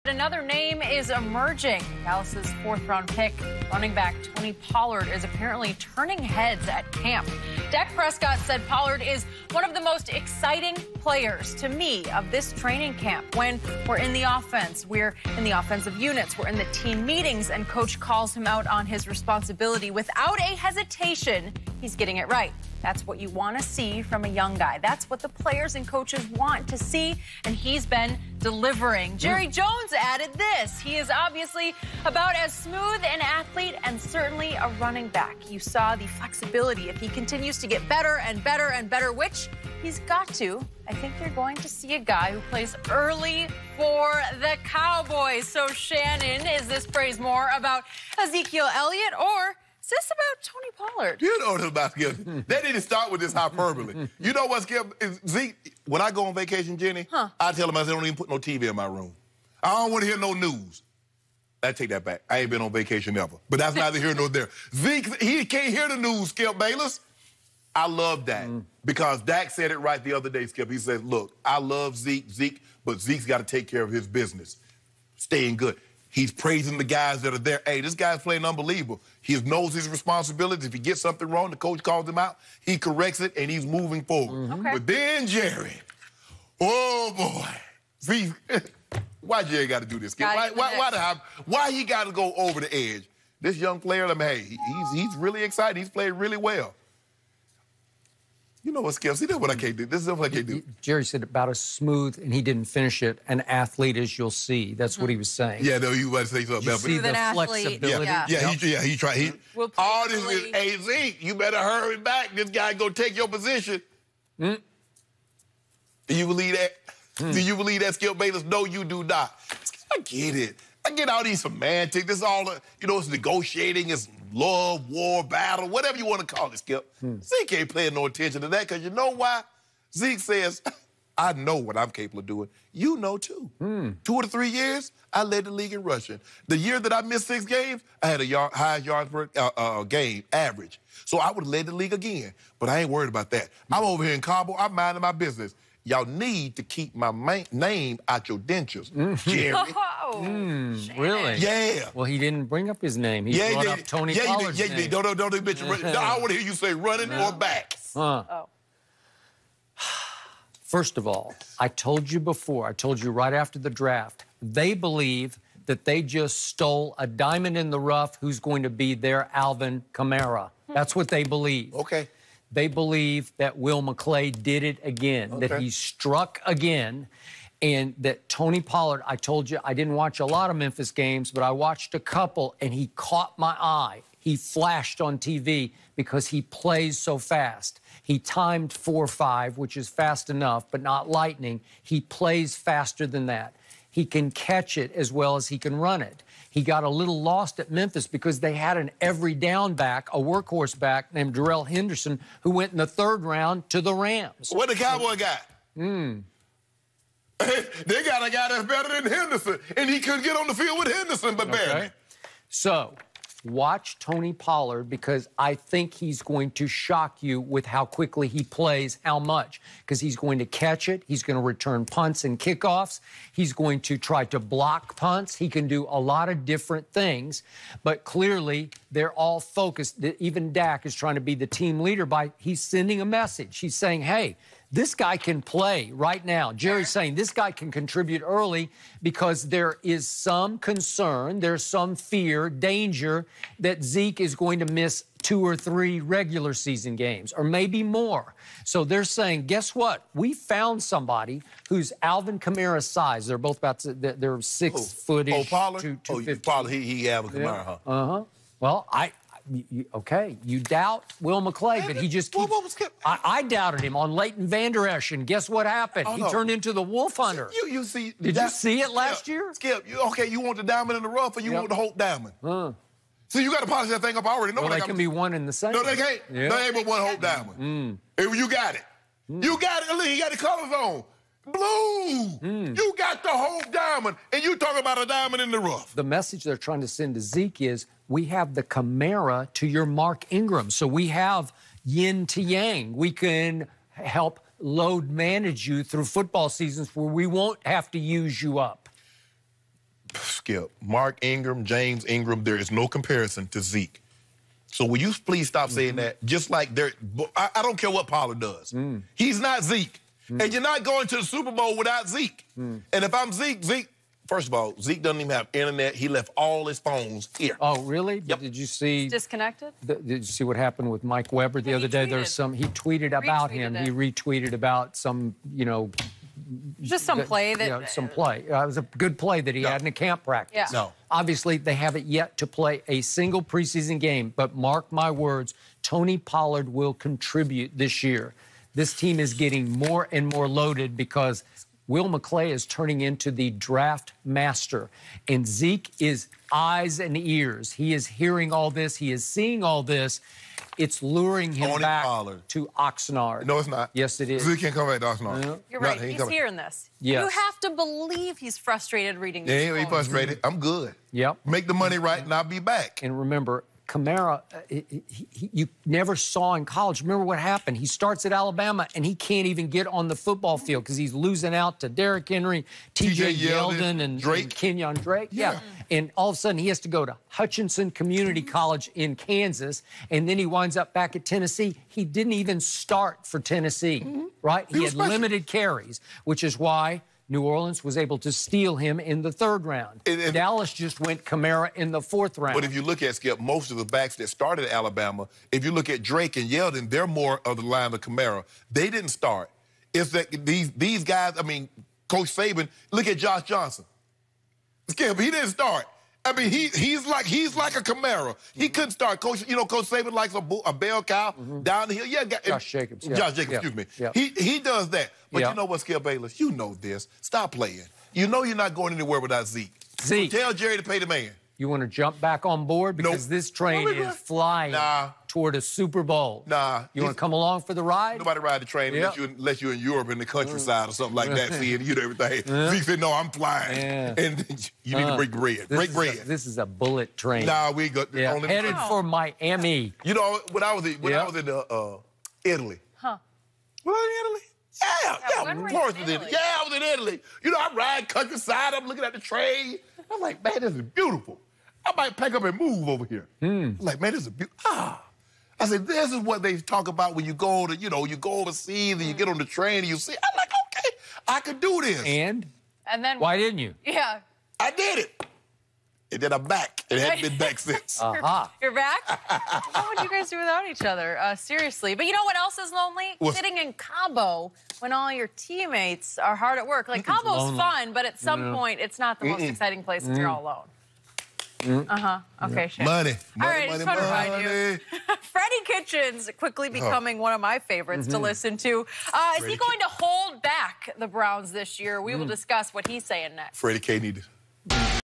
Another name is emerging. Dallas's fourth-round pick, running back Tony Pollrad, is apparently turning heads at camp. Dak Prescott said Pollrad is one of the most exciting players to me of this training camp. When we're in the offense, we're in the offensive units, we're in the team meetings, and coach calls him out on his responsibility without a hesitation. He's getting it right. That's what you want to see from a young guy. That's what the players and coaches want to see, and he's been delivering. Jerry Jones added this. He is obviously about as smooth an athlete and certainly a running back. You saw the flexibility. If he continues to get better and better and better, which he's got to, I think you're going to see a guy who plays early for the Cowboys. So, Shannon, is this praise more about Ezekiel Elliott, or is this about Tony Pollrad? You know what about Skip. They didn't start with this hyperbole. You know what, Skip? Zeke, when I go on vacation, Jenny, I tell them I don't even put no TV in my room. I don't want to hear no news. I take that back. I ain't been on vacation ever. But that's neither here nor there. Zeke, he can't hear the news, Skip Bayless. I love Dak because Dak said it right the other day, Skip. He said, look, I love Zeke, but Zeke's got to take care of his business. Staying good. He's praising the guys that are there. Hey, this guy's playing unbelievable. He knows his responsibilities. If he gets something wrong, the coach calls him out. He corrects it, and he's moving forward. Okay. But then Jerry, oh, boy. See, why Jerry got to do this? Why he got to go over the edge? This young player, I mean, hey, he's really excited. He's played really well. You know what, Skip? See, that's what I can't do. This is what I can't do. Jerry said about as smooth, and he didn't finish it, an athlete as you'll see. That's what he was saying. Yeah, no, you want to say something else. See the flexibility. He tried. We'll all this is, hey, Zeke, you better hurry back. This guy gonna take your position. Do you believe that? Do you believe that, Skip Bayless? No, you do not. I get it. I get all these semantics. This is all, it's negotiating, it's love, war, battle, whatever you want to call it, Skip. Zeke ain't paying no attention to that because you know why? Zeke says, I know what I'm capable of doing. You know, too. 2 to 3 years, I led the league in rushing. The year that I missed 6 games, I had a highest yards per game average. So I would have led the league again. But I ain't worried about that. I'm over here in Cabo. I'm minding my business. Y'all need to keep my name out your dentures, Jerry. Really? Yeah. Well, he didn't bring up his name. He brought up Tony Pollard's name. Don't mention. I want to hear you say running or back. First of all, I told you before, I told you right after the draft, they believe that they just stole a diamond in the rough who's going to be their Alvin Kamara. That's what they believe. Okay. They believe that Will McClay did it again, that he struck again, and that Tony Pollard, I told you, I didn't watch a lot of Memphis games, but I watched a couple, and he caught my eye. He flashed on TV because he plays so fast. He timed 4.5, which is fast enough, but not lightning. He plays faster than that. He can catch it as well as he can run it. He got a little lost at Memphis because they had an every down back, a workhorse back named Darrell Henderson, who went in the 3rd round to the Rams. What the Cowboy got? They got a guy that's better than Henderson, and he couldn't get on the field with Henderson, but barely. So, watch Tony Pollard because I think he's going to shock you with how quickly he plays, how much. Because he's going to catch it. He's going to return punts and kickoffs. He's going to try to block punts. He can do a lot of different things. But clearly, they're all focused. Even Dak is trying to be the team leader by he's sending a message. He's saying, hey, this guy can play right now. Jerry's saying this guy can contribute early because there is some concern, there's some fear, danger that Zeke is going to miss 2 or 3 regular season games, or maybe more. So they're saying, guess what? We found somebody who's Alvin Kamara's size. They're both about, they're 6 footish. Oh, Pollard? 250. Pollard, he Alvin Kamara, huh? Well, you doubt Will McClay, but he just keeps... I doubted him on Leighton Vander Esch, and guess what happened? He turned into the wolf hunter. You see... Did you see it last year? Skip, you want the diamond in the rough, or you want the Hope diamond? See, you got to polish that thing up. I already know they can be one and the same. No, they can't. They ain't but one Hope diamond. You got it. You got it. Look, he got the colors on. Blue. You got the Hope diamond, and you talking about a diamond in the rough. The message they're trying to send to Zeke is, we have the Kamara to your Mark Ingram. So we have yin to yang. We can help load manage you through football seasons where we won't have to use you up. Skip. Mark Ingram, James Ingram, there is no comparison to Zeke. So will you please stop saying that? Just like I don't care what Pollard does. He's not Zeke. And you're not going to the Super Bowl without Zeke. And if I'm Zeke, first of all, Zeke doesn't even have internet. He left all his phones here. Oh, really? Yep. Did you see? He's disconnected? Did you see what happened with Mike Weber the other day? There's some. He tweeted about him. He retweeted about some. Just some play that. Yeah, some play. It was a good play that he had in a camp practice. Yeah. No. Obviously, they haven't yet to play a single preseason game, but mark my words, Tony Pollard will contribute this year. This team is getting more and more loaded because Will McClay is turning into the draft master. And Zeke is eyes and ears. He is hearing all this. He is seeing all this. It's luring him back to Oxnard. No, it's not. Yes, it is. Zeke can't come back to Oxnard. Yeah. You're right. He's hearing this. Yes. You have to believe he's frustrated reading this. Yeah, he's frustrated. I'm good. Yep. Make the money right and I'll be back. And remember, Kamara, you never saw in college. Remember what happened? He starts at Alabama, and he can't even get on the football field because he's losing out to Derrick Henry, T.J. Yeldon, and Kenyon Drake. Yeah. And all of a sudden, he has to go to Hutchinson Community College in Kansas, and then he winds up back at Tennessee. He didn't even start for Tennessee, right? He had limited carries, which is why New Orleans was able to steal him in the 3rd round. Dallas just went Kamara in the 4th round. But if you look at, Skip, most of the backs that started at Alabama, if you look at Drake and Yeldon, they're more of the line of Kamara. They didn't start. It's that these guys, I mean, Coach Saban, look at Josh Johnson. Skip, he didn't start. I mean, he's like a Kamara. He couldn't start. Coach Saban likes a bell cow down the hill. Yeah, Josh Jacobs. Yeah. Josh Jacobs, excuse me. Yeah. He does that. But you know what, Skip Bayless? You know this. Stop playing. You know you're not going anywhere without Zeke. Zeke. So tell Jerry to pay the man. You want to jump back on board? Because this train is flying toward a Super Bowl. You want to come along for the ride? Nobody ride the train unless you're in Europe in the countryside or something like that, seeing everything. Zeke said, no, I'm flying. And you need to break bread. Break bread. This is a bullet train. We ain't got headed for Miami. You know, when I was in Italy. Huh. Was I in Italy? Yeah, of course I was in Italy. Yeah, I was in Italy. You know, I ride countryside. I'm looking at the train. I'm like, man, this is beautiful. I might pack up and move over here. I'm like, man, this is beautiful. I said, this is what they talk about when you go to, you go overseas and you get on the train and you see. I'm like, okay, I could do this. And then why didn't you? Yeah. I did it. And then I'm back. It hadn't been back since. You're back? What would you guys do without each other? Seriously. But you know what else is lonely? Sitting in Cabo when all your teammates are hard at work. Like, Cabo's fun, but at some point, it's not the most exciting place if you're all alone. Okay, Shane. Money. All right, I just want to remind you. Freddie Kitchens quickly becoming one of my favorites to listen to. Is he going to hold back the Browns this year? We will discuss what he's saying next. Freddie K needed.